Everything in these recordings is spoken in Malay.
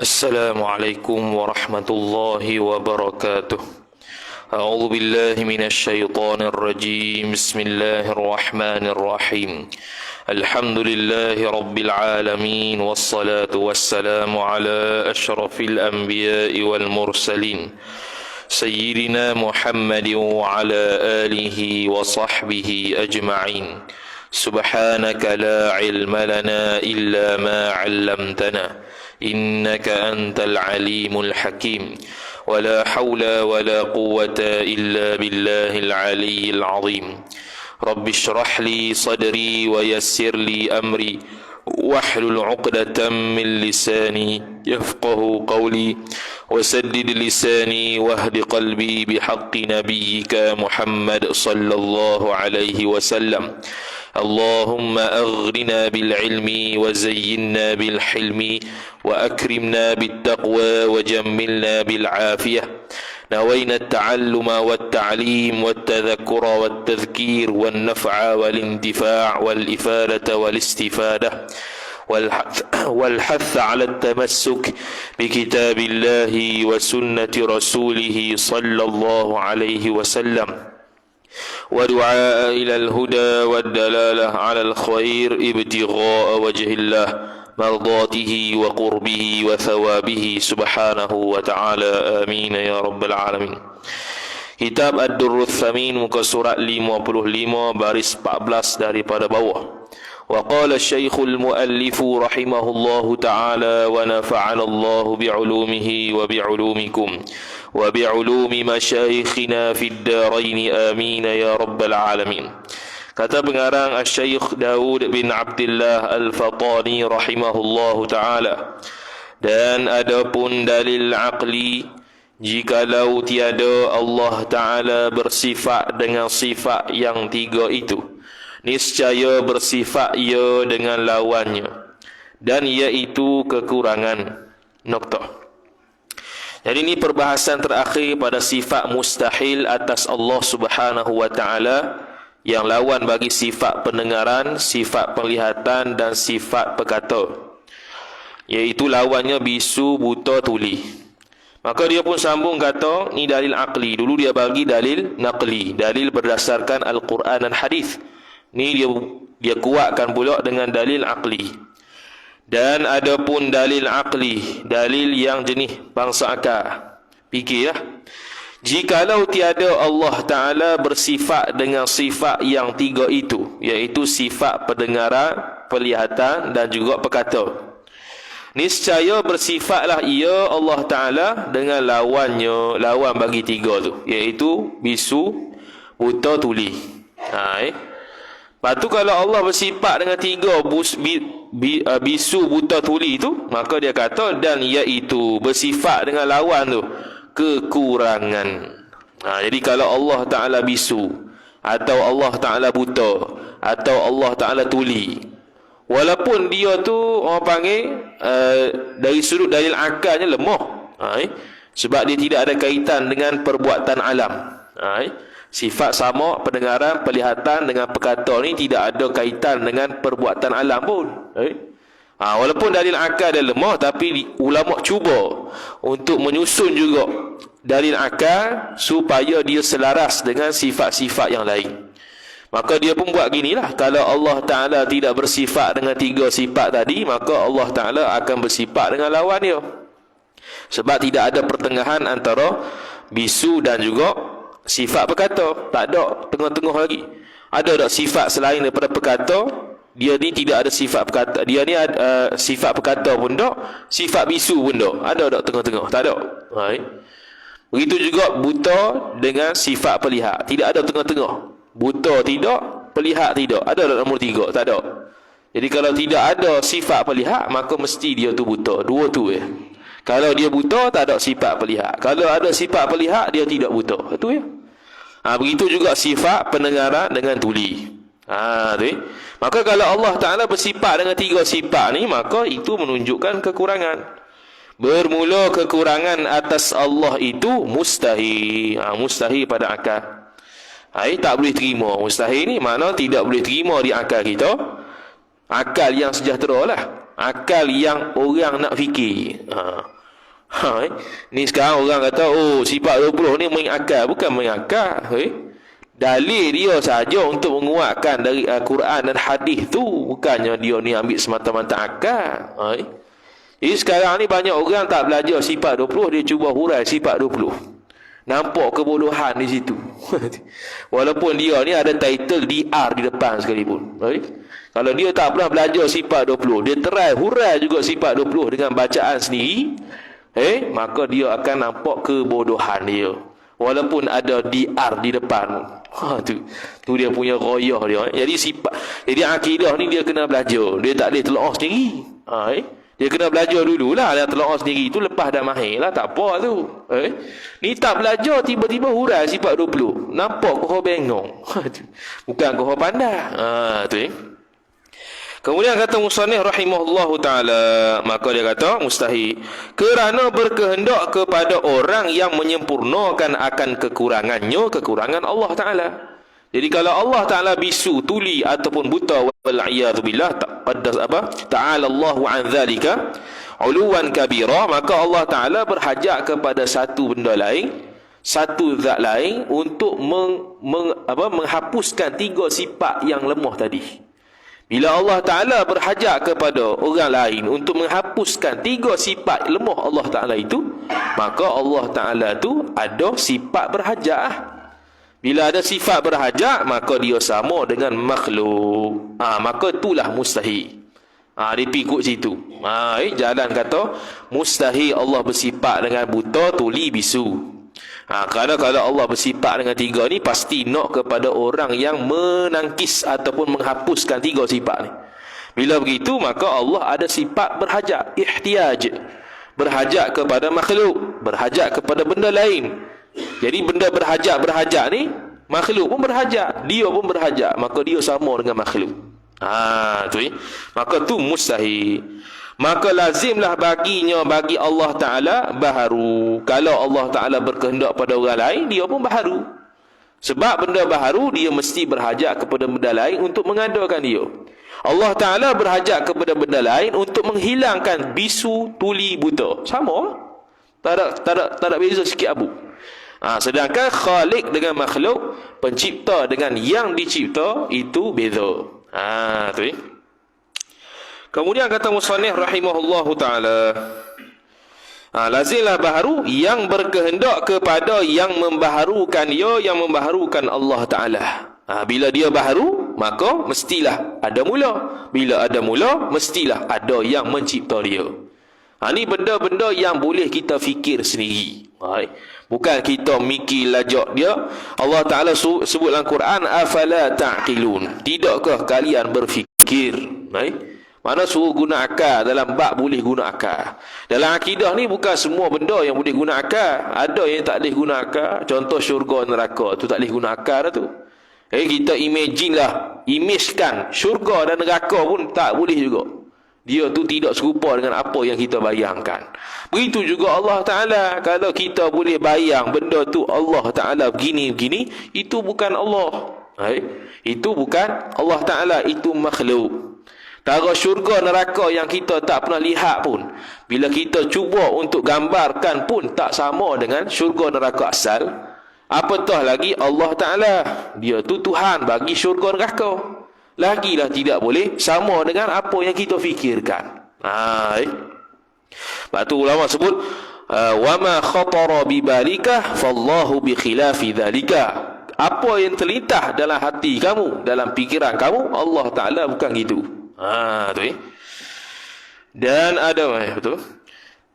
السلام عليكم ورحمة الله وبركاته. أعوذ بالله من الشيطان الرجيم. بسم الله الرحمن الرحيم. الحمد لله رب العالمين، والصلاة والسلام على أشرف الأنبياء والمرسلين سيدنا محمد وعلى آله وصحبه أجمعين. سبحانك لا علم لنا إلا ما علمتنا إنك أنت العليم الحكيم. ولا حول ولا قوة إلا بالله العلي العظيم. رب اشرح لي صدري ويسر لي أمري واحلل عقدة من لساني يفقه قولي وسدد لساني واهد قلبي بحق نبيك محمد صلى الله عليه وسلم. اللهم أغرنا بالعلم وزينا بالحلم وأكرمنا بالتقوى وجملنا بالعافية. نوينا التعلم والتعليم والتذكر والتذكير والنفع والانتفاع والإفادة والاستفادة والحث على التمسك بكتاب الله وسنة رسوله صلى الله عليه وسلم، ودعاء إلى الهدى والدلالة على الخير ابتغاء وجه الله مرضاته وقربه وثوابه سبحانه وتعالى. آمين يا رب العالمين. Kitab Ad-Durrul Thamin, muka surat 55 baris 14 daripada bawah. Wa qala Syekhul Muallif rahimahullahu ta'ala wa nafa'ana Allah bi'ulumihi wa bi'ulumikum wa bi'ulumi masyayikhina fid darain. Amin ya rabbal alamin. Kata pengarang Asy-Syaikh Daud bin Abdullah Al-Fatani rahimahullahu ta'ala, dan adapun dalil aqli, jikalau tiada Allah Ta'ala bersifat dengan sifat yang tiga itu, niscaya bersifat ia dengan lawannya, dan iaitu kekurangan. Noktah. Jadi ini perbahasan terakhir pada sifat mustahil atas Allah Subhanahu wa Ta'ala, yang lawan bagi sifat pendengaran, sifat penglihatan dan sifat perkata, iaitu lawannya bisu, buta, tuli. Maka dia pun sambung kata, ni dalil aqli. Dulu dia bagi dalil naqli, dalil berdasarkan Al-Quran dan Hadis. Ni dia kuatkan pula dengan dalil aqli. Dan ada pun dalil aqli, dalil yang jenis bangsa akal. Fikirlah. Jikalau tiada Allah Ta'ala bersifat dengan sifat yang tiga itu, iaitu sifat pendengaran, penglihatan dan juga perkata, niscaya bersifatlah ia Allah Ta'ala dengan lawannya, lawan bagi tiga tu, iaitu bisu, buta, tuli. Lepas tu kalau Allah bersifat dengan tiga bisu, buta, tuli tu, maka dia kata, dan iaitu bersifat dengan lawan tu, kekurangan. Jadi kalau Allah Ta'ala bisu, atau Allah Ta'ala buta, atau Allah Ta'ala tuli, walaupun dia tu orang panggil dari sudut dalil akalnya lemah, sebab dia tidak ada kaitan dengan perbuatan alam. Sifat sama pendengaran, penglihatan dengan perkata ni tidak ada kaitan dengan perbuatan alam pun. Walaupun dalil akal dia lemah, tapi ulama cuba untuk menyusun juga dalil akal supaya dia selaras dengan sifat-sifat yang lain. Maka dia pun buat ginilah, kalau Allah Ta'ala tidak bersifat dengan tiga sifat tadi, maka Allah Ta'ala akan bersifat dengan lawan dia. Sebab tidak ada pertengahan antara bisu dan juga sifat perkata. Tak ada tengah-tengah lagi. Ada tak sifat selain daripada perkata? Dia ni tidak ada sifat perkata. Dia ni ada sifat perkata pun tak, sifat bisu pun tak. Ada tak tengah-tengah? Tak ada. Begitu juga buta dengan sifat pelihat. Tidak ada tengah-tengah. Buta tidak, pelihat tidak. Ada tak nombor tiga? Tak ada. Jadi kalau tidak ada sifat pelihat, maka mesti dia tu buta. Dua tu ya. Kalau dia buta, tak ada sifat pelihat. Kalau ada sifat pelihat, dia tidak buta. Itu ya. Begitu juga sifat pendengaran dengan tuli. Tu ya. Maka kalau Allah Ta'ala bersifat dengan tiga sifat ni, maka itu menunjukkan kekurangan. Bermula kekurangan atas Allah itu mustahil. Mustahil pada akal. Tak boleh terima. Mustahil ni makna tidak boleh terima di akal kita. Akal yang sejahtera lah. Akal yang orang nak fikir. Ni sekarang orang kata, oh sifat 20 ni main akal. Bukan main akal. Dalil dia saja untuk menguatkan dari Al-Quran dan hadis tu. Bukannya dia ni ambil semata-mata akal. Jadi sekarang ni banyak orang tak belajar sifat 20, dia cuba hurai sifat 20. Nampak kebodohan di situ. Walaupun dia ni ada title DR di depan sekalipun. Kalau dia tak pernah belajar sifat 20, dia try hurai juga sifat 20 dengan bacaan sendiri, maka dia akan nampak kebodohan dia. Walaupun ada DR di depan. Tu dia punya royah dia. Jadi akidah ni dia kena belajar. Dia tak boleh telaah sendiri. Dia kena belajar dululah. Dia telaah sendiri tu lepas dah mahir lah. Tak apa tu. Ni tak belajar tiba-tiba hurai sifat 20. Nampak kau bengong. Bukan kau pandai. Tu Kemudian kata musannif rahimahullahu ta'ala, maka dia kata mustahil kerana berkehendak kepada orang yang menyempurnakan akan kekurangan Allah Ta'ala. Jadi kalau Allah Ta'ala bisu, tuli ataupun buta, wal'iyadzubillah, ta'ala Allahu an dhalika uluwan kabira, maka Allah Ta'ala berhajat kepada satu benda lain, satu zat lain untuk menghapuskan tiga sifat yang lemah tadi. Bila Allah Ta'ala berhajat kepada orang lain untuk menghapuskan tiga sifat lemah Allah Ta'ala itu, maka Allah Ta'ala tu ada sifat berhajat. Bila ada sifat berhajat, maka dia sama dengan makhluk. Maka itulah mustahil. Dia pikut situ. Jalan kata, mustahil Allah bersifat dengan buta, tuli, bisu. Kerana kalau Allah bersifat dengan tiga ni, pasti nak kepada orang yang menangkis ataupun menghapuskan tiga sifat ni. Bila begitu, maka Allah ada sifat berhajat, ihtiyaj, berhajat kepada makhluk, berhajat kepada benda lain. Jadi benda berhajat ni, makhluk pun berhajat, dia pun berhajat, maka dia sama dengan makhluk. Maka tu mustahil. Maka lazimlah bagi Allah Ta'ala baharu. Kalau Allah Ta'ala berkehendak pada orang lain, dia pun baharu. Sebab benda baharu, dia mesti berhajat kepada benda lain untuk mengadakan dia. Allah Ta'ala berhajat kepada benda lain untuk menghilangkan bisu, tuli, buta. Sama. Tak ada beza sikit abu. Sedangkan khalik dengan makhluk, pencipta dengan yang dicipta, itu beza. Tu Kemudian kata musannif rahimahullahu ta'ala, lazimlah baharu yang berkehendak kepada yang membaharukan dia, yang membaharukan Allah Ta'ala. Bila dia baharu, maka mestilah ada mula. Bila ada mula, mestilah ada yang mencipta dia. Ini benda-benda yang boleh kita fikir sendiri. Bukan kita mikir lajak dia. Allah Ta'ala sebut dalam Quran, afala ta'qilun. Tidakkah kalian berfikir? Mana suruh guna akal, dalam bab boleh guna akal. Dalam akidah ni bukan semua benda yang boleh guna akal. Ada yang tak boleh guna akal. Contoh syurga neraka, tu tak boleh guna akal dah tu. Kita imagekan syurga dan neraka pun tak boleh juga. Dia tu tidak serupa dengan apa yang kita bayangkan. Begitu juga Allah Ta'ala. Kalau kita boleh bayang benda tu Allah Ta'ala begini-begini, itu bukan Allah. Itu bukan Allah Ta'ala, itu makhluk. Tara syurga neraka yang kita tak pernah lihat pun, bila kita cuba untuk gambarkan pun tak sama dengan syurga neraka asal. Apatah lagi Allah Ta'ala, dia tu Tuhan bagi syurga neraka. Lagilah tidak boleh sama dengan apa yang kita fikirkan. Sebab tu ulama sebut, wa ma khatara bi balika fallahu bi khilafi dhalika. Apa yang terlintas dalam hati kamu, dalam fikiran kamu, Allah Ta'ala bukan gitu. Dan ada betul.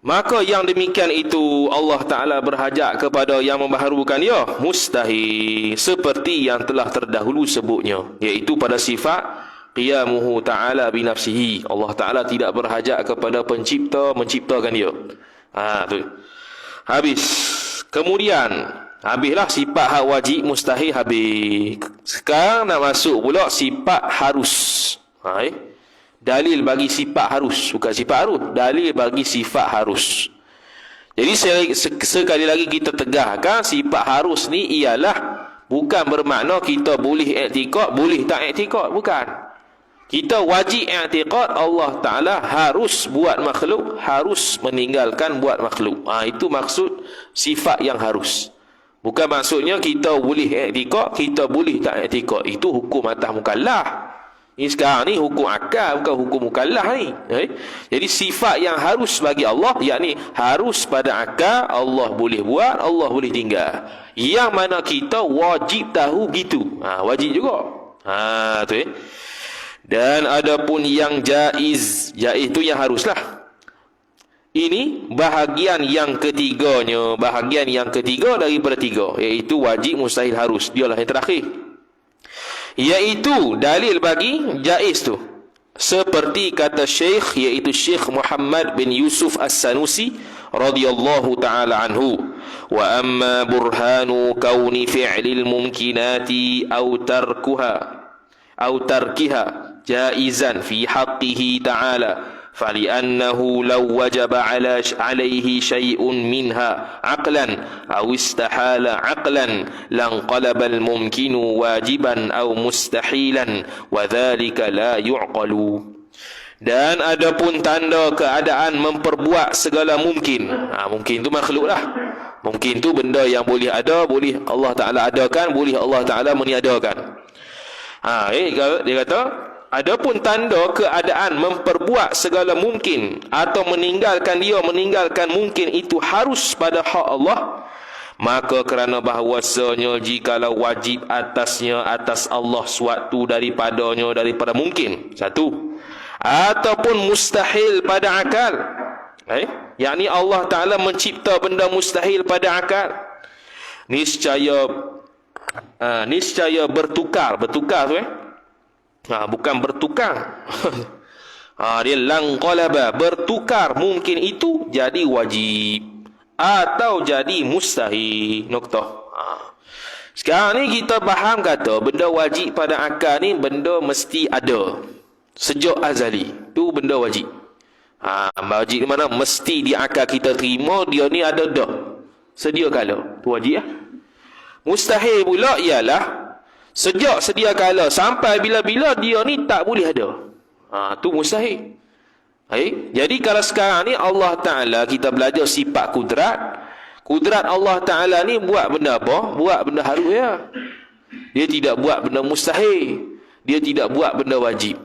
Maka yang demikian itu Allah Ta'ala berhajat kepada yang membaharukan dia, mustahil, seperti yang telah terdahulu sebutnya, iaitu pada sifat qiyamuhu ta'ala binafsihi. Allah Ta'ala tidak berhajat kepada pencipta menciptakan dia. Tu habis. Kemudian habislah sifat hak wajib mustahil, habis. Sekarang nak masuk pula sifat harus. Dalil bagi sifat harus, bukan sifat harus, dalil bagi sifat harus. Jadi sekali lagi kita tegahkan, sifat harus ni ialah bukan bermakna kita boleh iktikad, boleh tak iktikad, bukan. Kita wajib i'tiqad Allah Ta'ala harus buat makhluk, harus meninggalkan buat makhluk. Itu maksud sifat yang harus. Bukan maksudnya kita boleh i'tiqad, kita boleh tak i'tiqad. Itu hukum atas mukallaf. Ini sekarang ni hukum akal, bukan hukum mukallaf ni. Jadi sifat yang harus bagi Allah, yakni harus pada akal, Allah boleh buat, Allah boleh tinggal. Yang mana kita wajib tahu gitu. Wajib juga. Tu Dan adapun yang jaiz itu yang haruslah. Ini bahagian yang ketiganya, bahagian yang ketiga daripada tiga, iaitu wajib, mustahil, harus. Dialah yang terakhir. Iaitu dalil bagi jaiz tu. Seperti kata Syekh, iaitu Syekh Muhammad bin Yusuf As-Sanusi radhiyallahu ta'ala anhu. Wa amma burhanu kauni fi'lil mumkinati أو تركها جائزا في حقه تعالى فلأنه لو وجب عليه شيء منها عقلا أو استحال عقلا لانقلب الممكن واجبا أو مستحيلا وذلك لا يعقل. Dan adapun tanda keadaan memperbuat segala mungkin. Mungkin tu makhluk lah. Mungkin tu benda yang boleh ada, boleh Allah Ta'ala adakan, boleh Allah Ta'ala meniadakan. Dia kata, adapun tanda keadaan memperbuat segala mungkin atau meninggalkan mungkin itu harus pada hak Allah, maka kerana bahawasanya jikalau wajib atas Allah suatu daripada mungkin, satu, ataupun mustahil pada akal, yakni Allah Ta'ala mencipta benda mustahil pada akal, niscaya bertukar tu bukan bertukar. Dia langqalaba, bertukar mungkin itu jadi wajib atau jadi mustahil. Sekarang ni kita faham kata benda wajib pada akal ni benda mesti ada sejak azali. Tu benda wajib. Wajib di mana? Mesti di akal kita terima dia ni ada dah sedia kala. Tu wajib lah. Mustahil pula ialah sejak sedia kala sampai bila-bila dia ni tak boleh ada. Tu mustahil. Jadi kalau sekarang ni Allah Ta'ala, kita belajar sifat kudrat Allah Ta'ala ni buat benda apa? Buat benda harus ya. Dia tidak buat benda mustahil. Dia tidak buat benda wajib.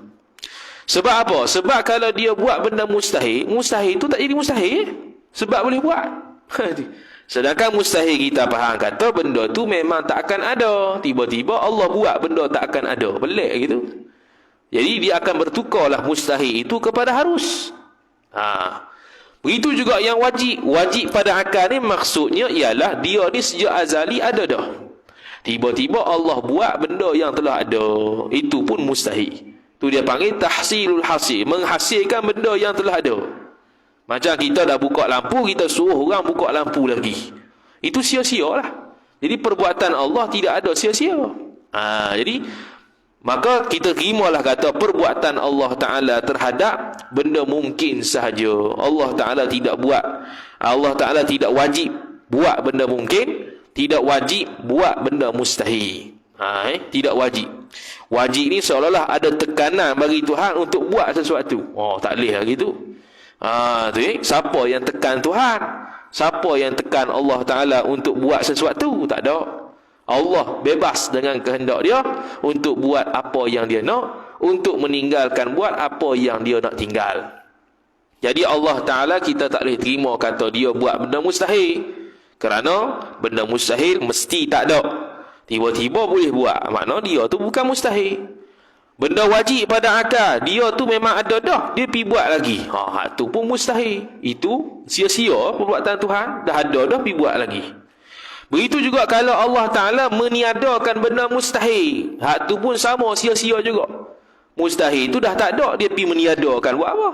Sebab apa? Sebab kalau dia buat benda mustahil tu tak jadi mustahil. Sebab boleh buat. Sedangkan mustahil kita faham kata benda tu memang tak akan ada. Tiba-tiba Allah buat benda tak akan ada. Pelik gitu. Jadi dia akan bertukarlah mustahil itu kepada harus. Begitu juga yang wajib. Wajib pada akal ni maksudnya ialah dia ni sejak azali ada dah. Tiba-tiba Allah buat benda yang telah ada. Itu pun mustahil. Tu dia panggil tahsilul hasil. Menghasilkan benda yang telah ada. Macam kita dah buka lampu, kita suruh orang buka lampu lagi. Itu sia-sia lah. Jadi perbuatan Allah tidak ada sia-sia. Jadi maka kita terimalah kata perbuatan Allah Ta'ala terhadap benda mungkin sahaja. Allah Ta'ala tidak buat. Allah Ta'ala tidak wajib buat benda mungkin, tidak wajib buat benda mustahil. Tidak wajib. Wajib ni seolah-olah ada tekanan bagi Tuhan untuk buat sesuatu. Tak boleh lah gitu. Siapa yang tekan Tuhan? Siapa yang tekan Allah Ta'ala untuk buat sesuatu? Tak ada. Allah bebas dengan kehendak dia untuk buat apa yang dia nak, untuk meninggalkan buat apa yang dia nak tinggal. Jadi Allah Ta'ala kita tak boleh terima kata dia buat benda mustahil. Kerana benda mustahil mesti tak ada. Tiba-tiba boleh buat. Maknanya dia tu bukan mustahil. Benda wajib pada akal, dia tu memang ada dah, dia pergi buat lagi. Tu pun mustahil. Itu sia-sia perbuatan Tuhan. Dah ada dah, pergi buat lagi. Begitu juga kalau Allah Ta'ala meniadakan benda mustahil, tu pun sama, sia-sia juga. Mustahil tu dah tak ada, dia pergi meniadakan. Buat apa?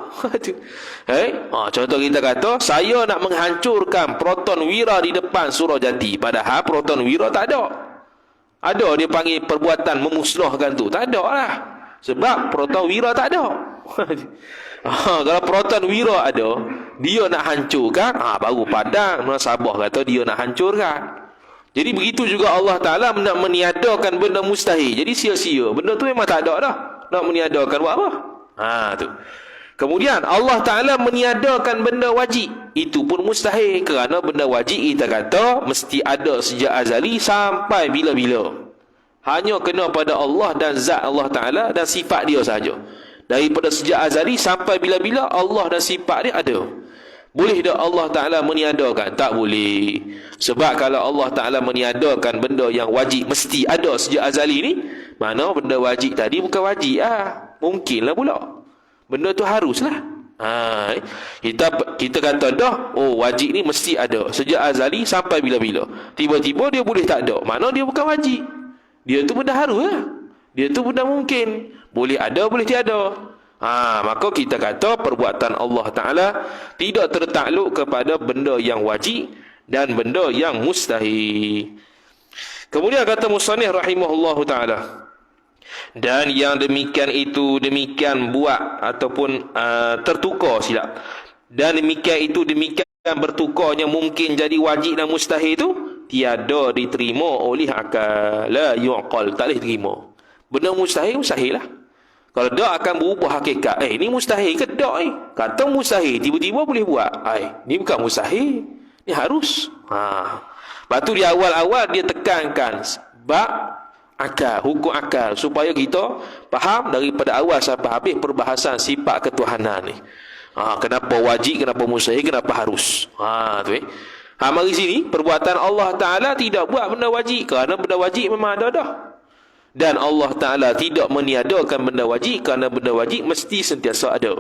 Contoh kita kata, saya nak menghancurkan proton wira di depan Surajati. Padahal proton wira tak ada. Ada dia panggil perbuatan memusnahkan tu. Tak ada lah. Sebab proton wira tak ada. Kalau proton wira ada, dia nak hancurkan, baru padang Sabah kata dia nak hancurkan. Jadi begitu juga Allah Ta'ala nak meniadakan benda mustahil. Jadi sia-sia. Benda tu memang tak ada dah. nak meniadakan buat apa? Tu. Kemudian Allah Ta'ala meniadakan benda wajib. Itu pun mustahil. Kerana benda wajib kita kata mesti ada sejak azali sampai bila-bila. Hanya kena pada Allah dan zat Allah Ta'ala dan sifat dia sahaja. Daripada sejak azali sampai bila-bila Allah dan sifat dia ada. Boleh tak Allah Ta'ala meniadakan? Tak boleh. Sebab kalau Allah Ta'ala meniadakan benda yang wajib mesti ada sejak azali ni, mana benda wajib tadi bukan wajib mungkinlah pula. Benda tu haruslah. Kita kata dah, wajib ni mesti ada sejak azali sampai bila-bila. Tiba-tiba dia boleh tak ada. Mana dia bukan wajib. Dia tu benda harus lah. Dia tu benda mungkin. Boleh ada, boleh tiada. Maka kita kata perbuatan Allah Ta'ala tidak tertakluk kepada benda yang wajib dan benda yang mustahil. Kemudian kata musannif rahimahullahu ta'ala, dan yang demikian itu demikian buat ataupun tertukar silap. Dan demikian itu demikian bertukarnya mungkin jadi wajib dan mustahil itu tiada diterima oleh akal. La yu'qal, tak boleh terima. Benda mustahil, mustahil lah. Kalau tak akan berubah hakikat. Ini mustahil ke tak Kata mustahil, tiba-tiba boleh buat. Ni bukan mustahil, ni harus. Lepas tu di awal-awal dia tekankan bab akal, hukum akal, supaya kita faham daripada awal sampai habis perbahasan sifat ketuhanan ni. Kenapa wajib, kenapa mustahil, kenapa harus. Mari sini perbuatan Allah Ta'ala tidak buat benda wajib, kerana benda wajib memang ada dah. Dan Allah Ta'ala tidak meniadakan benda wajib, kerana benda wajib mesti sentiasa ada.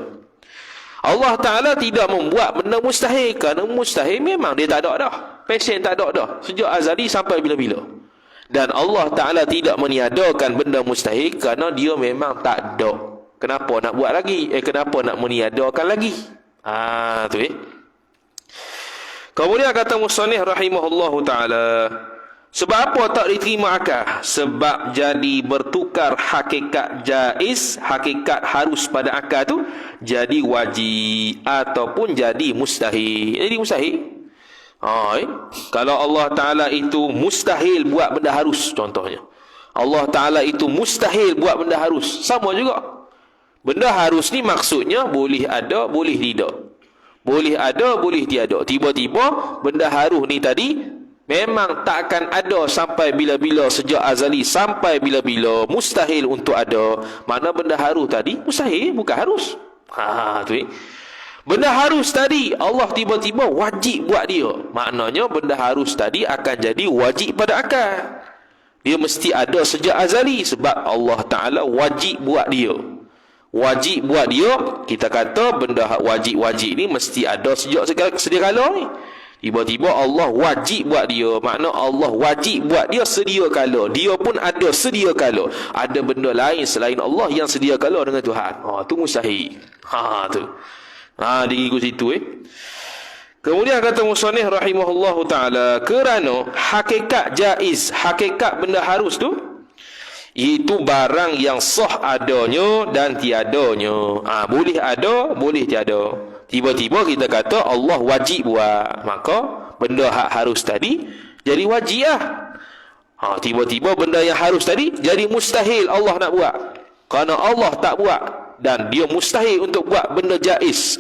Allah Ta'ala tidak membuat benda mustahil, kerana mustahil memang dia tak ada dah. Pasien tak ada dah sejak azali sampai bila-bila. Dan Allah Ta'ala tidak meniadakan benda mustahil, kerana dia memang tak ada. Kenapa nak buat lagi? Kenapa nak meniadakan lagi? Tu Kemudian kata musannif rahimahullahu ta'ala, sebab apa tak diterima akal? Sebab jadi bertukar hakikat jaiz, hakikat harus pada akal tu jadi wajib ataupun jadi mustahil. Jadi mustahil. Kalau Allah Ta'ala itu mustahil buat benda harus, contohnya Allah Ta'ala itu mustahil buat benda harus, sama juga. Benda harus ni maksudnya boleh ada, boleh tidak. Boleh ada, boleh tiada. Tiba-tiba benda harus ni tadi memang tak akan ada sampai bila-bila, sejak azali sampai bila-bila, mustahil untuk ada. Mana benda harus tadi mustahil, bukan harus. Benda harus tadi Allah tiba-tiba wajib buat dia. Maknanya benda harus tadi akan jadi wajib pada akal. Dia mesti ada sejak azali sebab Allah Ta'ala wajib buat dia. Wajib buat dia, kita kata benda wajib-wajib ni mesti ada sejak sedia kala ni. Tiba-tiba Allah wajib buat dia, makna Allah wajib buat dia sedia kala. Dia pun ada sedia kala. Ada benda lain selain Allah yang sedia kala dengan Tuhan. Tu mustahil. Tu. Dia ikut situ Kemudian kata musannif rahimahullahu ta'ala, kerana hakikat jaiz, hakikat benda harus tu, itu barang yang sah adanya dan tiadanya. Boleh ada, boleh tiada. Tiba-tiba kita kata Allah wajib buat, maka benda hak harus tadi jadi wajib lah. Tiba-tiba benda yang harus tadi jadi mustahil Allah nak buat, kerana Allah tak buat. Dan dia mustahil untuk buat benda jaiz.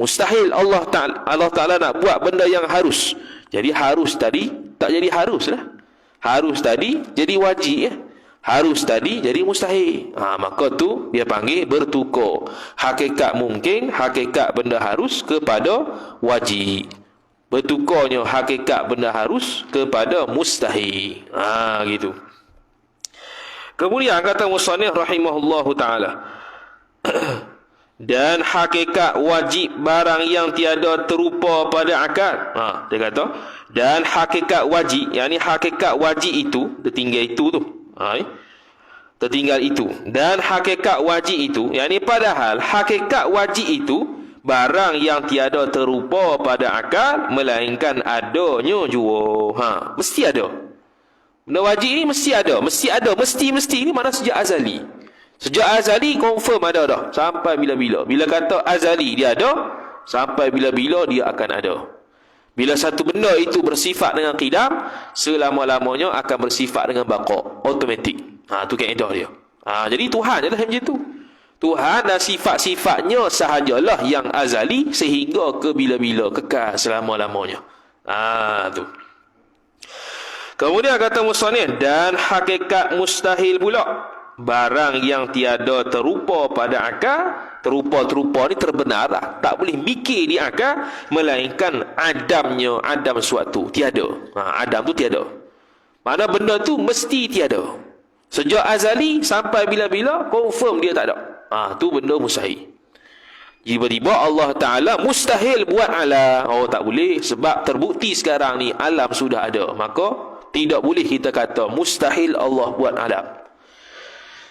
Mustahil Allah Ta'ala nak buat benda yang harus. Jadi harus tadi tak jadi harus lah. Harus tadi jadi wajib Harus tadi jadi mustahil. Maka tu dia panggil bertukar hakikat mungkin, hakikat benda harus kepada wajib. Bertukarnya hakikat benda harus kepada mustahil. Gitu. Kemudian kata musannif rahimahullahu ta'ala, dan hakikat wajib barang yang tiada terupa pada akal. Dia kata, dan hakikat wajib, yakni hakikat wajib itu, tertinggal itu tu. Tertinggal itu. Dan hakikat wajib itu, yakni padahal hakikat wajib itu barang yang tiada terupa pada akal, melainkan adanya jua. Mesti ada. Benda wajib ni mesti ada. Mesti ada. Mesti ni mana sejak azali. Sejak azali confirm ada dah. Sampai bila-bila. Bila kata azali dia ada, sampai bila-bila dia akan ada. Bila satu benda itu bersifat dengan qidam, selama-lamanya akan bersifat dengan baqa'. Automatik. Tu kaedah dia. Jadi Tuhan adalah macam tu. Tuhan dan sifat-sifatnya sahajalah yang azali sehingga ke bila-bila, kekal selama-lamanya. Tu. Kemudian kata musannif, dan hakikat mustahil pula, barang yang tiada terupa pada akal. Terupa ni terbenar lah, tak boleh mikir di akal, melainkan adam suatu, tiada. Adam tu tiada. Mana benda tu mesti tiada. Sejak azali sampai bila-bila, confirm dia tak ada. Tu benda mustahil. Tiba-tiba Allah Ta'ala mustahil buat alam. Tak boleh, sebab terbukti sekarang ni alam sudah ada. Maka tidak boleh kita kata mustahil Allah buat alam.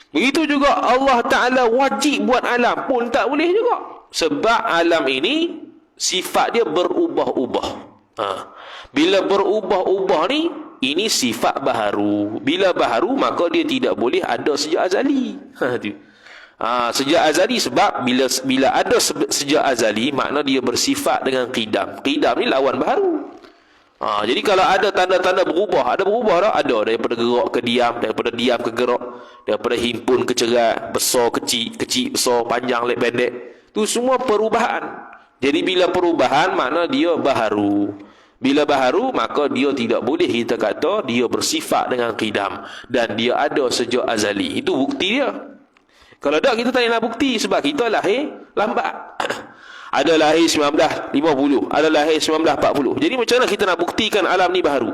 Begitu juga Allah Ta'ala wajib buat alam pun tak boleh juga. Sebab alam ini sifat dia berubah-ubah. Bila berubah-ubah ni, ini sifat baharu. Bila baharu, maka dia tidak boleh ada sejak azali. Sejak azali, sebab bila ada sejak azali, makna dia bersifat dengan qidam. Qidam ni lawan baharu. Jadi kalau ada tanda-tanda berubah, ada berubah tak? Ada, daripada gerak ke diam, daripada diam ke gerak, daripada himpun ke cerat, besar kecil, kecil besar, panjang lek pendek. Tu semua perubahan. Jadi bila perubahan, makna dia baharu. Bila baharu, maka dia tidak boleh kita kata dia bersifat dengan qidam, dan dia ada sejak azali. Itu bukti dia. Kalau tak, kita tak nak bukti, sebab kita lahir lambat. Ada lahir 1950, ada lahir 1940. Jadi macam mana kita nak buktikan alam ni baharu?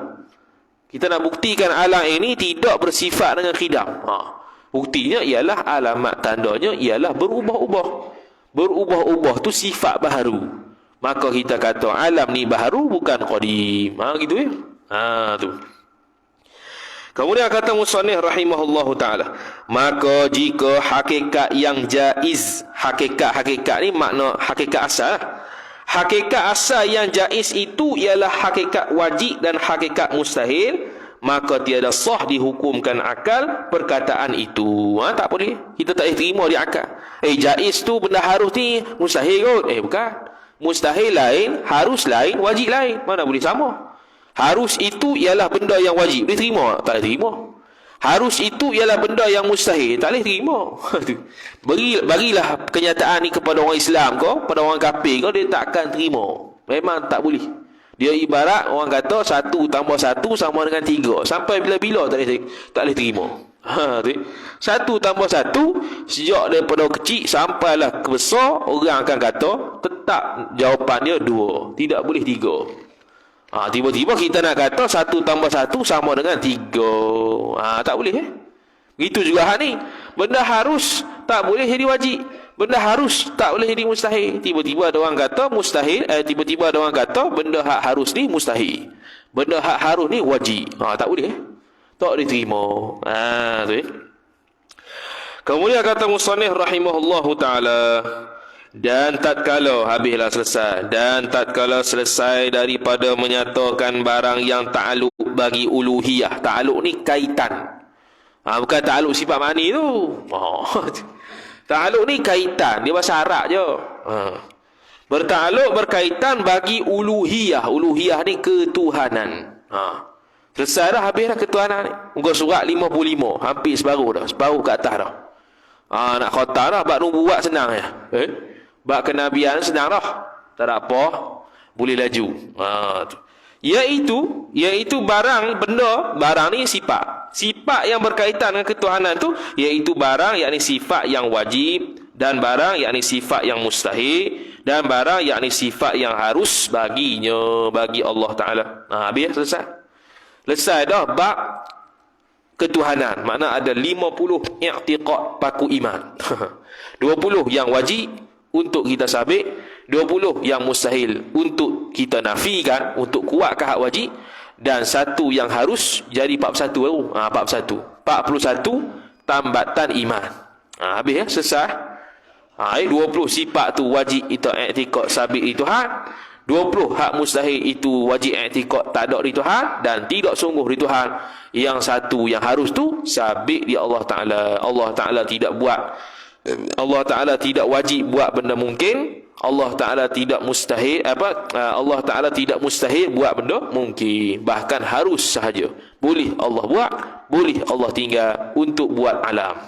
Kita nak buktikan alam ini tidak bersifat dengan qidam. Buktinya ialah alamat tandanya ialah berubah-ubah. Berubah-ubah tu sifat baharu. Maka kita kata alam ni baharu, bukan qadim. Gitu ya. Tu. Kemudian kata musannif rahimahullahu ta'ala, maka jika hakikat yang jaiz, hakikat ni makna hakikat asal. Hakikat asal yang jaiz itu ialah hakikat wajib dan hakikat mustahil, maka tiada sah dihukumkan akal perkataan itu. Tak boleh. Kita tak boleh terima di akal. Jaiz tu benda harus ni, mustahil kot. Bukan. Mustahil lain, harus lain, wajib lain. Mana boleh sama? Harus itu ialah benda yang wajib. Boleh terima? Tak boleh terima. Harus itu ialah benda yang mustahil. Tak boleh terima. Barilah kenyataan ni kepada orang Islam kau, pada orang kafir kau, dia takkan terima. Memang tak boleh. Dia ibarat orang kata 1 tambah 1 sama dengan 3. Sampai bila-bila tak boleh terima. 1 tambah 1, sejak daripada kecil sampailah ke besar, orang akan kata tetap jawapan dia 2. Tidak boleh 3. Tiba-tiba kita nak kata 1 tambah 1 sama dengan 3. Tak boleh. Begitu juga hal ni. Benda harus tak boleh jadi wajib. Benda harus tak boleh jadi mustahil. Tiba-tiba ada orang kata mustahil, tiba-tiba ada orang kata benda hak harus ni mustahil. Benda hak harus ni wajib. Tak boleh. Tak boleh terima. Tu. Kemudian kata musannif rahimahullahu ta'ala, dan tatkala habislah selesai, dan tatkala selesai daripada menyatakan barang yang ta'aluk bagi uluhiyah. Ta'aluk ni kaitan. Bukan ta'aluk sifat mani tu. Ta'aluk ni kaitan. Dia bahasa Arab je. Berta'aluk, berkaitan bagi uluhiyah. Uluhiyah ni ketuhanan. Selesai dah, habislah ketuhanan ni. Muka surat 55. Hampir separuh dah. Separuh ke atas dah. Nak khatam dah. Bab nubuat senang ya. Bab kenabian senang dah. Tak ada apa, boleh laju. Iaitu barang, benda, barang ni sifat. Sifat yang berkaitan dengan ketuhanan tu, iaitu barang yakni sifat yang wajib, dan barang yakni sifat yang mustahil, dan barang yakni sifat yang harus baginya, bagi Allah Ta'ala. Habis selesai. Selesai dah bab ketuhanan. Makna ada 50 i'tiqad paku iman. 20 yang wajib untuk kita sabit, 20 yang mustahil untuk kita nafikan, untuk kuatkan hak wajib, dan 1 yang harus, jadi 41 baru. 41 tambatan iman. Habis selesai. 20 sifat tu wajib itu i'tiqad sabit di Tuhan, 20 hak mustahil itu wajib i'tiqad tak ada di Tuhan dan tidak sungguh di Tuhan. Yang 1 yang harus tu sabit di Allah Ta'ala. Allah Ta'ala tidak buat, Allah Ta'ala tidak wajib buat benda mungkin. Allah Ta'ala tidak mustahil, Allah Ta'ala tidak mustahil buat benda mungkin. Bahkan harus sahaja. Boleh Allah buat, boleh Allah tinggal untuk buat alam.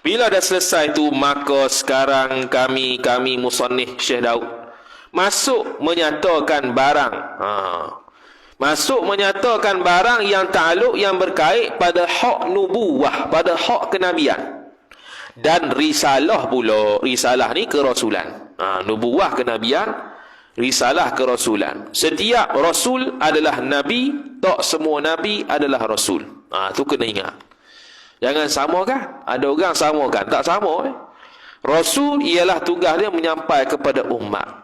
Bila dah selesai tu, maka sekarang kami musannif Syekh Daud masuk menyatakan barang. Masuk menyatakan barang yang ta'aluk, yang berkait pada hak nubuwah, pada hak kenabian. Dan risalah pula. Risalah ni kerasulan. Nubuwah kenabian, risalah kerasulan. Setiap rasul adalah nabi, tak semua nabi adalah rasul. Tu kena ingat. Jangan samakan. Ada orang samakan, tak sama. Rasul ialah tugas dia menyampai kepada umat.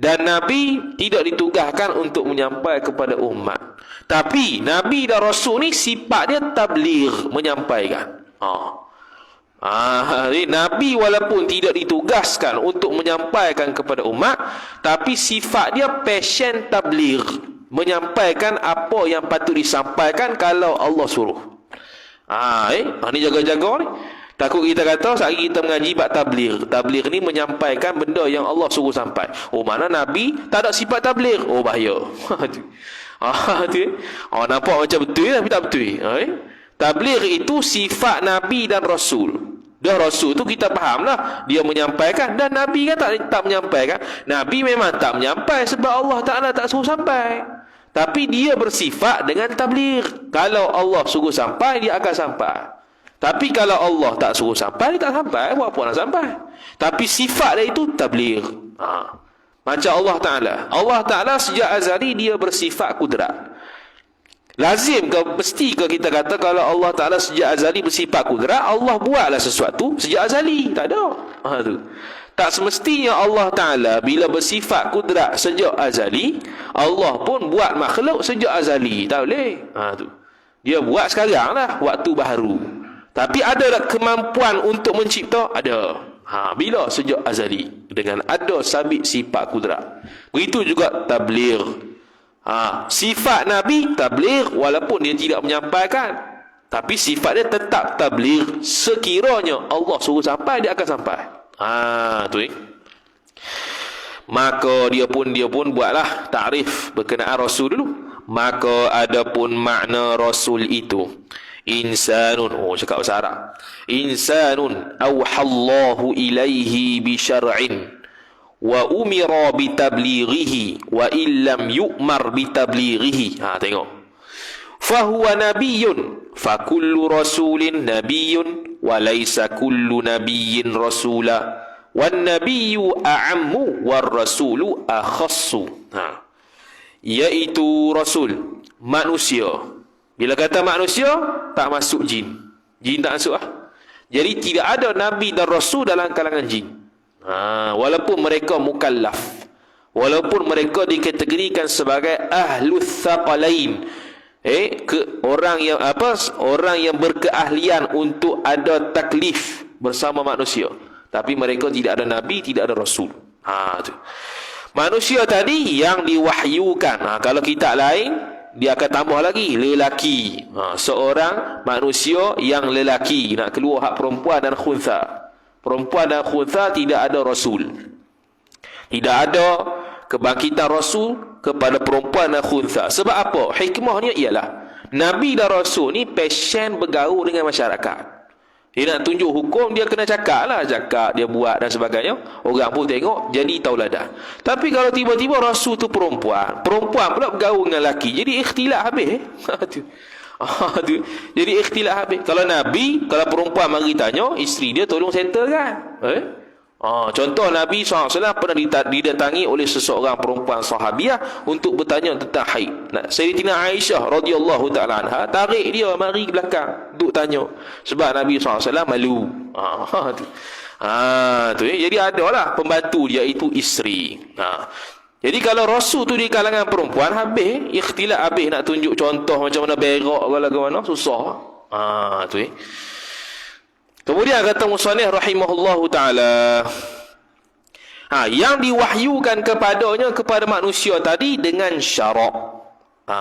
Dan Nabi tidak ditugaskan untuk menyampai kepada umat. Tapi Nabi dan Rasul ni sifat dia tabligh, menyampaikan. Nabi walaupun tidak ditugaskan untuk menyampaikan kepada umat, tapi sifat dia passion tabligh, menyampaikan apa yang patut disampaikan kalau Allah suruh. Ni jaga-jaga ni. Takut kita kata saat kita mengaji bab tabligh. Tabligh ni menyampaikan benda yang Allah suruh sampai. Mana Nabi tak ada sifat tabligh. Bahaya. Nampak macam betul tapi tak betul. Tabligh itu sifat Nabi dan Rasul. Dan Rasul tu kita fahamlah, dia menyampaikan, dan Nabi kan tak menyampaikan. Nabi memang tak menyampai sebab Allah Ta'ala tak suruh sampai. Tapi dia bersifat dengan tabligh. Kalau Allah suruh sampai, dia akan sampai. Tapi kalau Allah tak suruh sampai, dia tak sampai. Buat apa nak sampai? Tapi sifat dia itu tabligh. Macam Allah Ta'ala. Allah Ta'ala sejak azali dia bersifat kudrat. Lazim ke, mesti ke kita kata kalau Allah Ta'ala sejak azali bersifat kudrat, Allah buatlah sesuatu sejak azali? Tak ada. Tak semestinya Allah Ta'ala bila bersifat kudrat sejak azali, Allah pun buat makhluk sejak azali. Tak boleh. Dia buat sekarang lah, waktu baru. Tapi ada kemampuan untuk mencipta? Ada. Bila? Sejak azali. Dengan ada sabit sifat kudrat. Begitu juga tabligh. Sifat Nabi tabligh walaupun dia tidak menyampaikan. Tapi sifat dia tetap tabligh. Sekiranya Allah suruh sampai, dia akan sampai. Maka dia pun buatlah takrif berkenaan Rasul dulu. Maka adapun makna Rasul itu, insanun, cakap bahasa Arab, insanun awhallahu ilaihi bi syar'in wa umira bi tablighihi wa illam yu'mar bi tablighihi. Tengok, fahuwa nabiyyun fa kullu rasulin nabiyyun wa laysa kullu nabiyyin rasula wan nabiyyu a'ammu war rasulu akhassu. Iaitu rasul manusia. Bila kata manusia, tak masuk jin. Jin tak masuk Jadi tidak ada nabi dan rasul dalam kalangan jin. Walaupun mereka mukallaf, walaupun mereka dikategorikan sebagai ahlus thaqalain, orang yang berkeahlian untuk ada taklif bersama manusia. Tapi mereka tidak ada nabi, tidak ada rasul. Tu. Manusia tadi yang diwahyukan. Kalau kita lain, dia akan tambah lagi lelaki. Seorang manusia yang lelaki, nak keluar hak perempuan dan khuntha. Perempuan dan khuntha tidak ada rasul. Tidak ada kebangkitan rasul kepada perempuan dan khuntha. Sebab apa? Hikmahnya ialah nabi dan rasul ni passion bergaul dengan masyarakat. Dia nak tunjuk hukum, dia kena cakap lah. Cakap, dia buat dan sebagainya. Orang pun tengok, jadi tauladan. Tapi kalau tiba-tiba rasul tu perempuan pula bergaul dengan lelaki, jadi ikhtilaf habis. Jadi ikhtilaf habis. Kalau Nabi, kalau perempuan mari tanya, isteri dia tolong settle kan. Contoh Nabi SAW pernah didatangi oleh seseorang perempuan sahabiah untuk bertanya tentang haid. Sayyidatina Aisyah radhiyallahu ta'ala anha tarik dia mari ke belakang untuk tanya. Sebab Nabi SAW malu. Jadi adalah pembantu dia itu isteri. Jadi kalau rasul tu di kalangan perempuan, habis ikhtilaf, habis nak tunjuk contoh macam mana berak ke mana, susah. Kemudian kata musannif rahimahullahu ta'ala, yang diwahyukan kepadanya, kepada manusia tadi dengan syarak.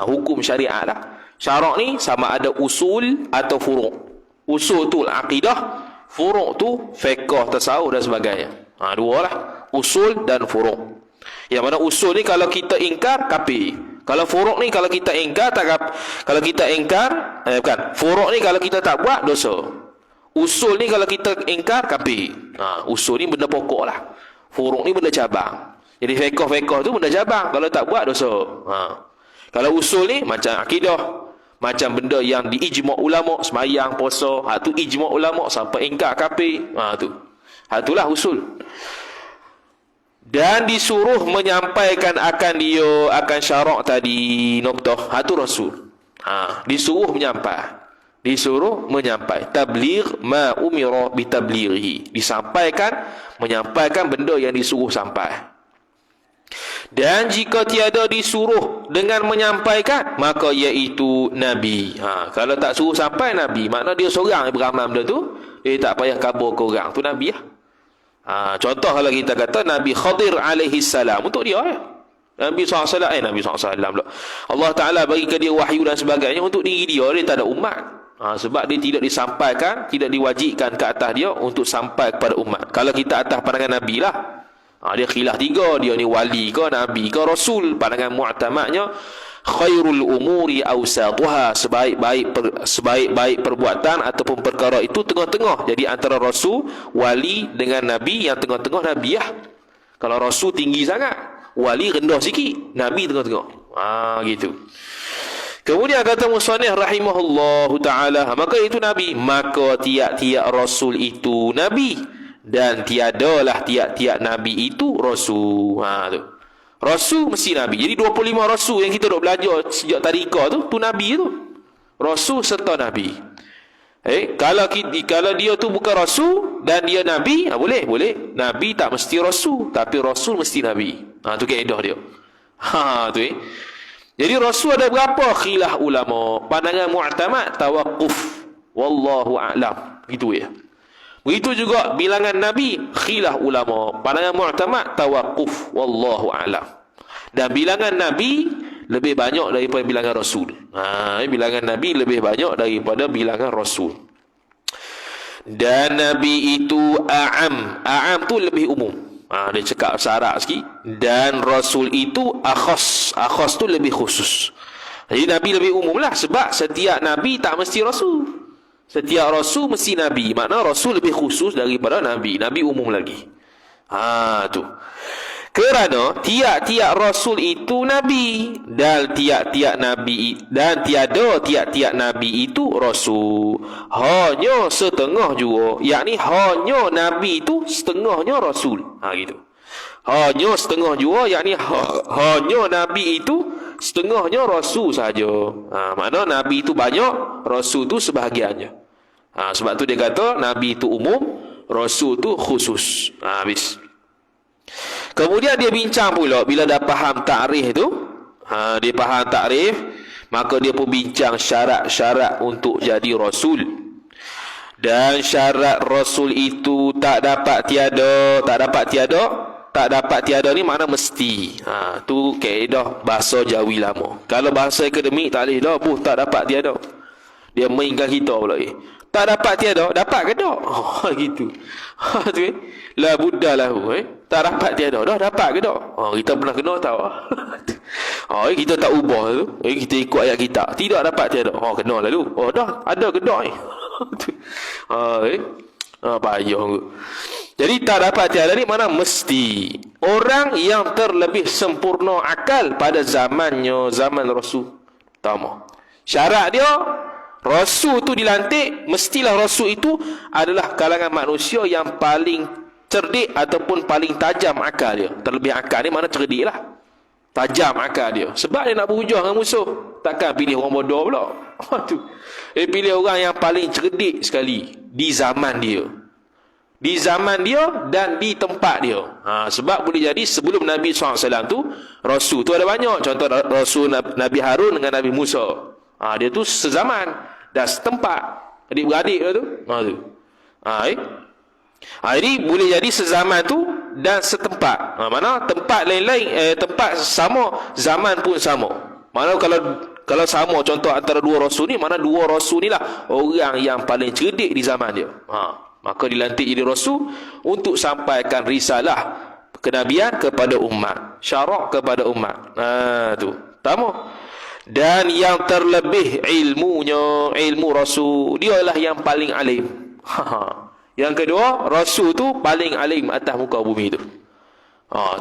Hukum syariat lah. Syarak ni sama ada usul atau furu'. Usul tu akidah, furu' tu fiqh, tasawuf dan sebagainya. Dua lah, usul dan furu'. Yang mana usul ni kalau kita ingkar, kafir. Kalau furu' ni kalau kita ingkar, furu' ni kalau kita tak buat, dosa. Usul ni kalau kita ingkar, kafir. Usul ni benda pokok lah. Furu' ni benda cabang. Jadi fiqh tu benda cabang. Kalau tak buat, dosa. Kalau usul ni macam akidah, macam benda yang diijma' ulama', semayang, puasa, tu ijma' ulama' sampai ingkar kafir. Itulah usul. Dan disuruh menyampaikan akan dia, akan syarak tadi, noktah. Tu Rasul. Disuruh menyampai. Tabligh ma umira bitablighihi. Menyampaikan benda yang disuruh sampai. Dan jika tiada disuruh dengan menyampaikan, maka iaitu Nabi. Kalau tak suruh sampai, Nabi. Makna dia seorang yang beramal benda tu, dia tak payah kabur ke orang. Tu Nabi lah. Contoh kalau kita kata Nabi Khadir alaihi salam, untuk dia ya. Nabi SAW, Nabi SAW pula. Allah Ta'ala bagi ke dia wahyu dan sebagainya untuk diri dia. Dia tak ada umat. Sebab dia tidak disampaikan, tidak diwajibkan ke atas dia untuk sampai kepada umat. Kalau kita atas pandangan Nabi lah, dia khilaf 3, dia ni wali ke, nabi ke, rasul. Pandangan mu'tamadnya, khairul umuri awsatuha, sebaik-baik perbuatan ataupun perkara itu tengah-tengah. Jadi antara rasul, wali dengan nabi, yang tengah-tengah nabi lah. Kalau rasul tinggi sangat, wali rendah sikit, nabi tengah-tengah. Gitu. Kemudian kata musannif rahimahullahu ta'ala, maka itu nabi. Maka tiap-tiap rasul itu nabi, dan tiadalah tiap-tiap nabi itu rasul. Tu. Rasul mesti nabi. Jadi 25 rasul yang kita duk belajar sejak tadika tu nabi tu. Rasul serta nabi. Kalau dia tu bukan rasul dan dia nabi, boleh. Nabi tak mesti rasul, tapi rasul mesti nabi. Tu kaedah dia. Tu. Jadi rasul ada berapa khilaf ulama. Pandangan mu'tamad tawaqquf, wallahu a'lam. Gitu ya. Begitu juga bilangan Nabi, khilaf ulama. Pandangan mu'tamad tawaqquf, wallahu a'lam. Dan bilangan Nabi lebih banyak daripada bilangan Rasul. Bilangan Nabi lebih banyak daripada bilangan Rasul. Dan Nabi itu a'am tu lebih umum. Dia cakap syarat sikit. Dan Rasul itu akhas tu lebih khusus. Jadi Nabi lebih umum lah. Sebab setiap Nabi tak mesti Rasul. Setiap Rasul mesti Nabi. Makna Rasul lebih khusus daripada Nabi. Nabi umum lagi. Tu. Kerana tiap-tiap Rasul itu Nabi. Dan tiap-tiap Nabi, dan tiada tiap-tiap Nabi itu Rasul. Hanya setengah juga. Yakni hanya Nabi itu setengahnya Rasul. Gitu. Hanya setengah juga. Yakni hanya Nabi itu setengahnya Rasul saja. Makna Nabi itu banyak, Rasul itu sebahagiannya. Sebab tu dia kata Nabi itu umum, Rasul itu khusus. Habis. Kemudian dia bincang pula, bila dah faham takrif tu, dia faham takrif, maka dia pun bincang syarat-syarat untuk jadi Rasul. Dan syarat Rasul itu tak dapat tiada ni makna mesti. Tu kaedah bahasa Jawi lama. Kalau bahasa akademik tak boleh dah, tak dapat tiada. Dia mengingat kita pula. Tak dapat tiada, dapat ke tak? Gitu. Tu la budda lahu. Tak dapat tiada, dah dapat ke tak? Kita pernah kena tahu. Kita tak ubah tu. Kita ikut ayat kita. Tidak dapat tiada. Kena lalu. Dah ada ke tak ni? Payah ke. Jadi tak dapat tiada ni mana mesti. Orang yang terlebih sempurna akal pada zamannya, zaman Rasul. Pertama, syarat dia, Rasul tu dilantik, mestilah Rasul itu adalah kalangan manusia yang paling cerdik ataupun paling tajam akal dia. Terlebih akal ni mana cerdik lah, tajam akal dia. Sebab dia nak berhujah dengan musuh, takkan pilih orang bodoh pula. Dia pilih orang yang paling cerdik sekali di zaman dia, dan di tempat dia. Sebab boleh jadi sebelum Nabi SAW tu, Rasul tu ada banyak. Contoh Rasul Nabi Harun dengan Nabi Musa. Dia tu sezaman dan setempat, adik-beradik dia tu. Jadi boleh jadi sezaman tu dan setempat. Mana tempat lain-lain, tempat sama, zaman pun sama. Mana kalau sama contoh antara dua Rasul ni, mana dua Rasul ni lah orang yang paling cerdik di zaman dia. Maka dilantik jadi Rasul untuk sampaikan risalah kenabian kepada umat, syarak kepada umat. Tu pertama. Dan yang terlebih ilmu Rasul, dia lah yang paling alim. Yang kedua, Rasul tu paling alim atas muka bumi tu.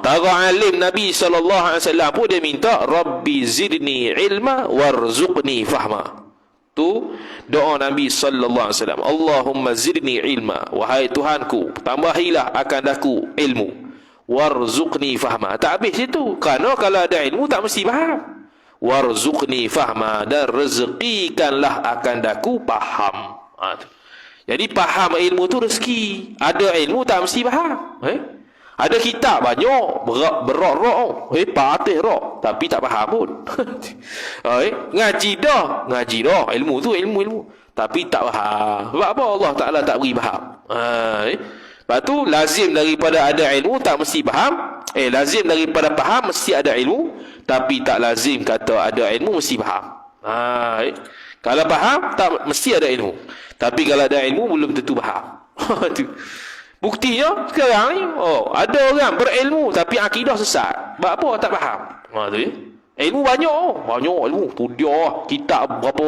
Tara alim Nabi SAW pun dia minta, Rabbi zidni ilma warzuqni fahma. Tu doa Nabi SAW. Allahumma zidni ilma, wahai Tuhanku, tambahilah akan aku ilmu, warzuqni fahma. Tak habis itu, kerana kalau ada ilmu tak mesti faham. Warzuqni fahma, dan rezekikanlah akan aku faham. Jadi faham ilmu tu rezeki. Ada ilmu tak mesti faham. Ada kitab banyak, berat-berat, patih rak, tapi tak faham pun. Ngaji dah, ilmu tu ilmu, tapi tak faham. Sebab apa? Allah Ta'ala tak beri faham. Lepas tu lazim daripada ada ilmu tak mesti faham. Lazim daripada faham mesti ada ilmu, tapi tak lazim kata ada ilmu mesti faham. Kalau faham tak mesti ada ilmu, tapi kalau ada ilmu belum tentu faham. Buktinya sekarang ni, ada orang berilmu tapi akidah sesat. Sebab apa? Tak faham. Tu ya. Ilmu banyak ilmu. Tu dia kitab berapa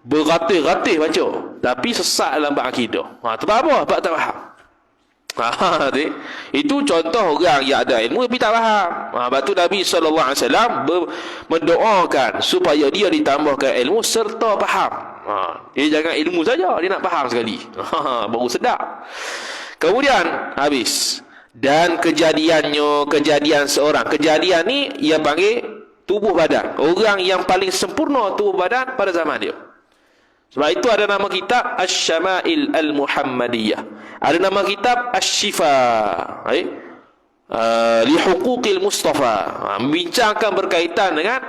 beratus-ratus baca, tapi sesat dalam akidah. Sebab apa? Sebab tak faham. Itu contoh orang yang ada ilmu tapi tak faham. Sebab tu Nabi SAW mendoakan supaya dia ditambahkan ilmu serta faham. Dia jangan ilmu saja, dia nak faham sekali. Baru sedap. Kemudian habis. Dan kejadian seorang. Kejadian ni ia panggil tubuh badan. Orang yang paling sempurna tubuh badan pada zaman dia. Sebab itu ada nama kitab Asy-Syama'il Al-Muhammadiyah. Ada nama kitab Asy-Syifa li Huquqil Mustafa. Membincangkan berkaitan dengan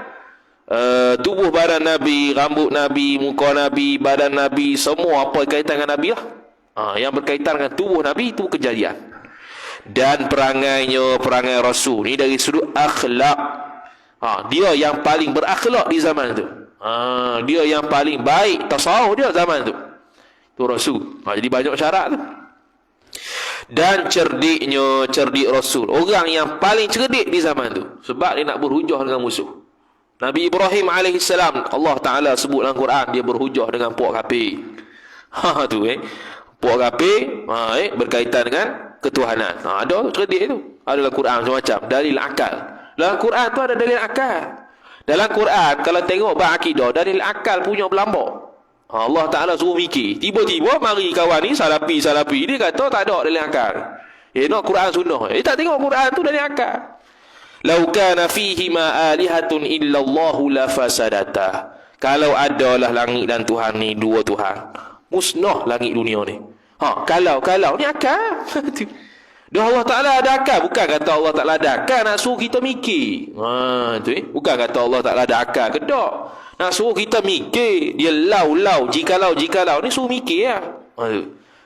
tubuh badan Nabi, rambut Nabi, muka Nabi, badan Nabi, semua apa berkaitan dengan Nabi lah. Yang berkaitan dengan tubuh Nabi itu kejadian. Dan perangainya, perangai Rasul ni dari sudut akhlak. Dia yang paling berakhlak di zaman itu. Dia yang paling baik tasawuf dia zaman tu. Tu Rasul. Jadi banyak syarat tu. Dan cerdik Rasul. Orang yang paling cerdik di zaman tu. Sebab dia nak berhujah dengan musuh. Nabi Ibrahim AS, Allah Ta'ala sebut dalam Quran, dia berhujah dengan puak kafir. Puak kafir berkaitan dengan ketuhanan. Ada cerdik tu. Ada dalam Quran macam-macam. Dalil akal. Dalam Quran tu ada dalil akal. Dalam Quran kalau tengok bab akidah, dalil akal punya berlambak. Allah Ta'ala suruh fikir. Tiba-tiba mari kawan ni salafi dia kata tak ada dalil akal. Nak Quran sunnah. Tak tengok Quran tu dalil akal. Lau kana fihi ma alihatun illallahu la fasadata. Kalau adalah langit dan Tuhan ni dua Tuhan, musnah langit dunia ni. Kalau ni akal. Dah Allah Ta'ala ada akal. Bukan kata Allah Ta'ala ada akal nak suruh kita mikir. Bukan kata Allah Ta'ala ada akal ke tak. Nak suruh kita mikir. Dia lau jikalau ni suruh mikir lah.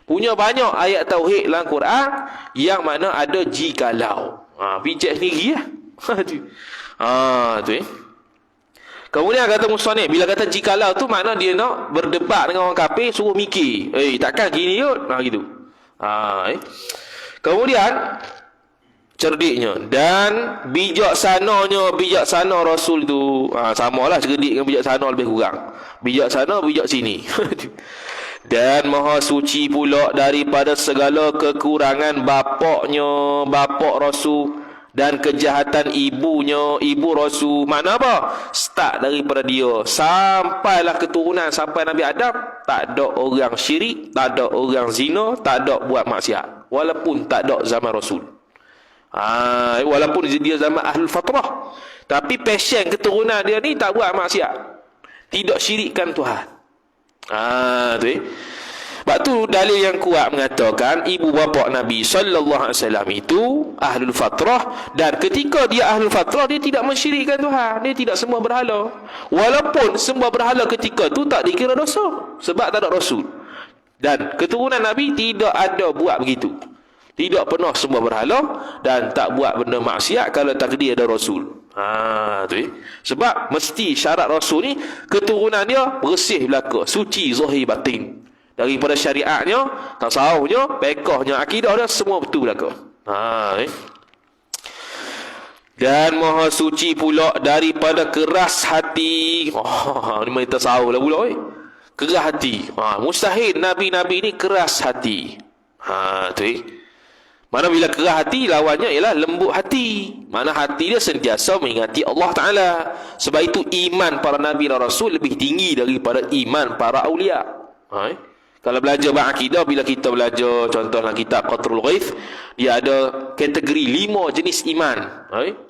Punya banyak ayat tauhid dalam Quran yang mana ada jikalau. Pijak sendiri lah. Kemudian kata musannif, bila kata jikalau tu makna dia nak berdebat dengan orang kafir, suruh mikir. Takkan gini kot. Gitu. Kemudian cerdiknya dan bijaksana Rasul tu. Samalah cerdik dengan bijaksana lebih kurang. Bijaksana bijak sini. Dan maha suci pula daripada segala kekurangan bapak Rasul, dan kejahatan ibu Rasul. Makna apa? Start daripada dia sampailah keturunan sampai Nabi Adam, tak ada orang syirik, tak ada orang zina, tak ada buat maksiat. Walaupun tak ada zaman Rasul. Walaupun dia zaman Ahlul Fatrah, tapi passion keturunan dia ni tak buat maksiat, tidak syirikkan Tuhan. Sebab tu dalil yang kuat mengatakan ibu bapa Nabi SAW itu Ahlul Fatrah. Dan ketika dia Ahlul Fatrah, dia tidak mensyirikkan Tuhan, dia tidak sembah berhala. Walaupun sembah berhala ketika tu tak dikira dosa, sebab tak ada Rasul. Dan keturunan Nabi tidak ada buat begitu, tidak pernah sembah berhala dan tak buat benda maksiat kalau takdir ada Rasul. Sebab mesti syarat Rasul ni keturunan dia bersih belaka, suci zahir batin, daripada syariatnya, tasawufnya, fiqhnya, akidah dia semua betul belaka. Dan maha suci pula daripada keras hati. Ni main tasawuf lah pula. Keras hati. Mustahil Nabi-Nabi ni keras hati. Mana bila keras hati, lawannya ialah lembut hati. Mana hati dia sentiasa mengingati Allah Ta'ala. Sebab itu iman para Nabi dan Rasul lebih tinggi daripada iman para awliya. Kalau belajar berakidah, bila kita belajar contohlah kitab Qatrul Ghaith, dia ada kategori 5 jenis iman.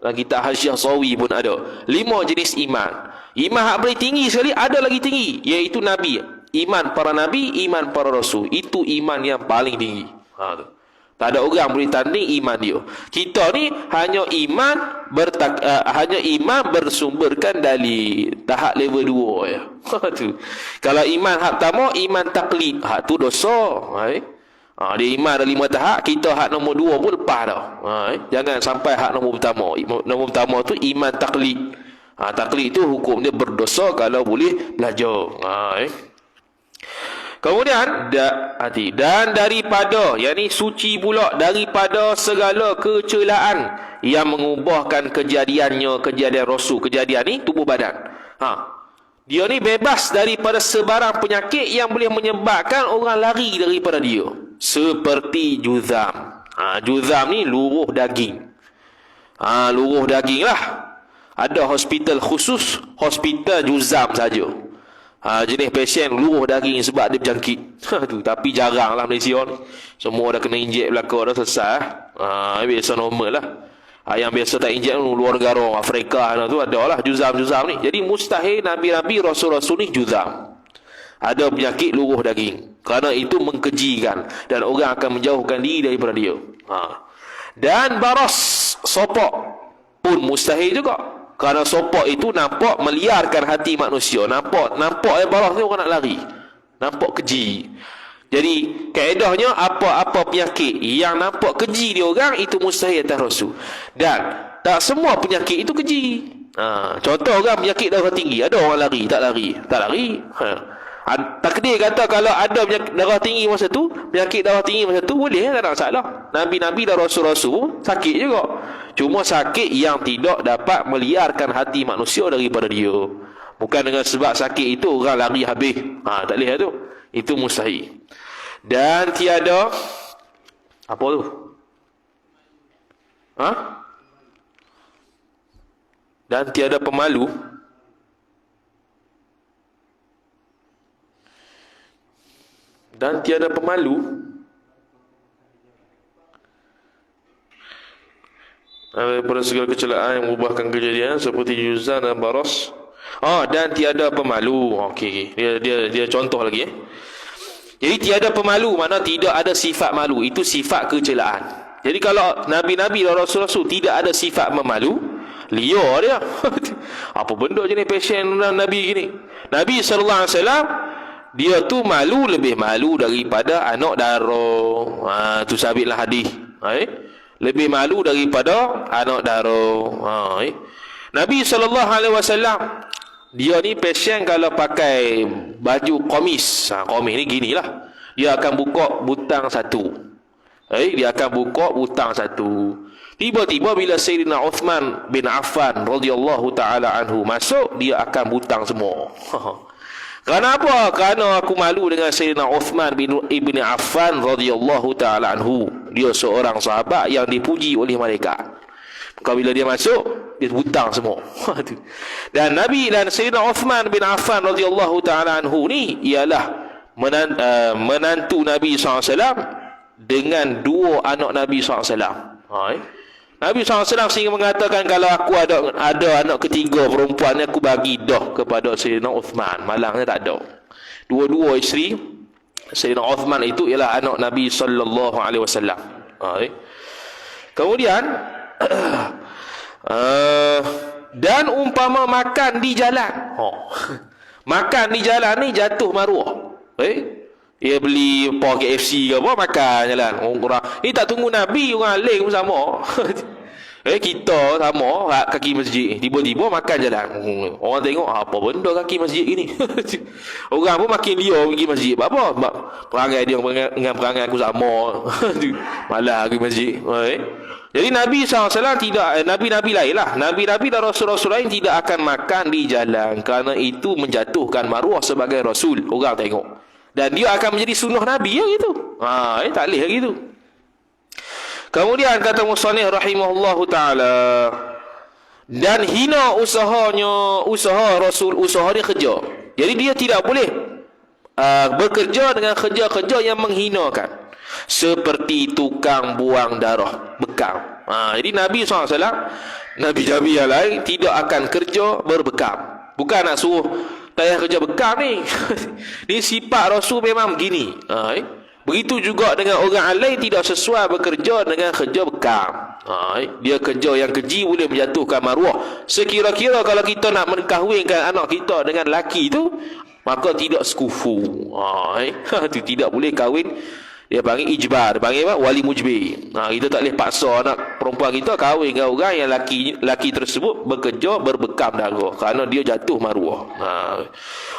Dalam kitab Hasyiah Sawi pun ada 5 jenis iman. Iman yang paling tinggi sekali, ada lagi tinggi, iaitu Nabi. Iman para Nabi, iman para Rasul. Itu iman yang paling tinggi. Tak ada orang boleh tanding iman dia. Kita ni hanya iman bersumberkan dari tahap level 2 ya. Kalau iman hak pertama, iman taklid, hak tu dosa. Dia iman ada 5 tahap, kita hak nombor 2 pun lepas dah. Jangan sampai hak nombor pertama. Nombor pertama tu iman taklid. Taklid tu hukum dia berdosa kalau boleh belajar. Kemudian dan daripada, yakni suci pula daripada segala kecelaan yang mengubahkan kejadian Rasul. Kejadian ni tubuh badan. Dia ni bebas daripada sebarang penyakit yang boleh menyebabkan orang lari daripada dia. Seperti juzam. Juzam ni luruh daging. Luruh daging lah. Ada hospital khusus, hospital juzam saja. Jenis pasien luruh daging sebab dia berjangkit. Tapi jarang lah Malaysia ni. Semua dah kena injek belakang dah selesai. Biasa normal lah. Yang biasa tak injek luar negara Afrika tu ada lah juzam-juzam ni. Jadi mustahil Nabi-Nabi Rasul-Rasul ni juzam. Ada penyakit luruh daging. Kerana itu mengkejikan dan orang akan menjauhkan diri daripada dia. Dan baras, sopok pun mustahil juga. Kerana sopok itu nampak meliarkan hati manusia. Nampak baras ni orang nak lari. Nampak keji. Jadi kaedahnya apa-apa penyakit yang nampak keji dia orang, itu mustahil atas Rasul. Dan tak semua penyakit itu keji. Contoh orang penyakit darah tinggi, ada orang lari, tak lari. Takdir kata kalau ada penyakit darah tinggi masa tu, penyakit darah tinggi masa tu, boleh, tak ada masalah. Nabi-Nabi dan Rasul-Rasul sakit juga. Cuma sakit yang tidak dapat meliarkan hati manusia daripada dia. Bukan dengan sebab sakit itu orang lari habis. Tak boleh tu. Itu mustahil. Dan tiada apa tu? Dan tiada pemalu. Dan tiada pemalu daripada segala kecelaan yang mengubahkan kejadian seperti juzam dan baras. Dan tiada pemalu. Okey. Dia contoh lagi. Jadi tiada pemalu, mana tidak ada sifat malu. Itu sifat kecelaan. Jadi kalau Nabi-Nabi dan Rasul-Rasul tidak ada sifat memalu, liar dia. Apa benda jenis pasien Nabi gini? Nabi SAW, dia tu malu, lebih malu daripada anak dara. Tu sabitlah hadis. Lebih malu daripada anak dara. Nabi SAW, dia ni pasien kalau pakai baju komis. Komis ni ginilah. Dia akan buka butang satu. Dia akan buka butang satu. Tiba-tiba bila Sayyidina Uthman bin Affan radhiyallahu taala anhu masuk, dia akan butang semua. Kerana apa? Kerana aku malu dengan Sayyidina Uthman bin Affan radhiyallahu taala anhu. Dia seorang sahabat yang dipuji oleh malaikat. Maka bila dia masuk, dia butang semua. Dan Nabi dan Sayyidina Uthman bin Affan radhiyallahu taala anhu ni ialah menantu Nabi SAW dengan dua anak Nabi SAW. Nabi SAW sehingga mengatakan, kalau aku ada anak ketiga perempuan ni, aku bagi dah kepada Sayyidina Uthman. Malangnya tak ada. Dua-dua isteri Sayyidina Uthman itu ialah anak Nabi SAW. Kemudian dan umpama makan di jalan. Makan di jalan ni jatuh maruah. Dia beli KFC ke apa, makan jalan. Orang ni tak tunggu Nabi, orang lain pun sama. Kita sama kaki masjid, tiba-tiba makan jalan. Orang tengok apa benda kaki masjid ini. Orang pun makin liar pergi masjid. Apa? Perangai dia dengan perangai aku sama. Malah pergi masjid. Jadi Nabi SAW tidak, Nabi-Nabi lain lah, Nabi-Nabi dan Rasul-Rasul lain tidak akan makan di jalan, kerana itu menjatuhkan maruah sebagai Rasul. Orang tengok, dan dia akan menjadi sunnah Nabi, ya gitu. Tak boleh gitu. Kemudian kata musannif rahimahullahu ta'ala, dan hina usahanya, usaha Rasul, usaha dia kerja. Jadi dia tidak boleh bekerja dengan kerja-kerja yang menghinakan, seperti tukang buang darah, bekam. Jadi Nabi SAW, Nabi-Nabi yang lain tidak akan kerja berbekam. Bukan nak suruh tak payah kerja bekam ni. Ni sifat Rasul memang begini. Begitu juga dengan orang lain tidak sesuai bekerja dengan kerja bekam. Dia kerja yang keji boleh menjatuhkan maruah. Sekira-kira kalau kita nak menkahwinkan anak kita dengan lelaki tu, maka tidak sekufu. Itu tidak boleh kahwin. Dia panggil ijbar, dia panggil apa? Wali mujbir. Kita tak boleh paksa anak perempuan kita kahwin dengan orang yang laki tersebut bekerja berbekam darah, kerana dia jatuh maruah.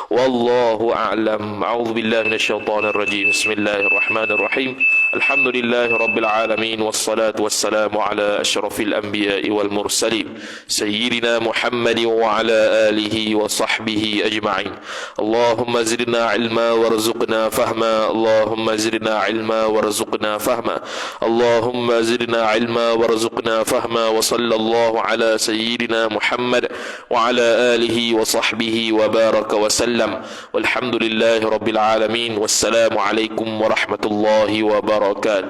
Wallahu a'lam. A'udzu billahi minasyaitonir rajim. Bismillahirrahmanirrahim. Alhamdulillahi rabbil alamin, wassalatu wassalamu ala asyrafil anbiya'i wal mursalin sayyidina Muhammadin wa ala alihi wa sahbihi ajma'in. Allahumma zidna ilma warzuqna fahma. Allahumma zidna ilma warzuqna fahma. Allahumma zidna ilma warzuqna fahma. Wa sallallahu ala sayyidina Muhammad wa ala alihi wa sahbihi wa baraka wa sallam. Walhamdulillahi rabbil alamin. Wassalamu alaikum warahmatullahi wabarakatuh.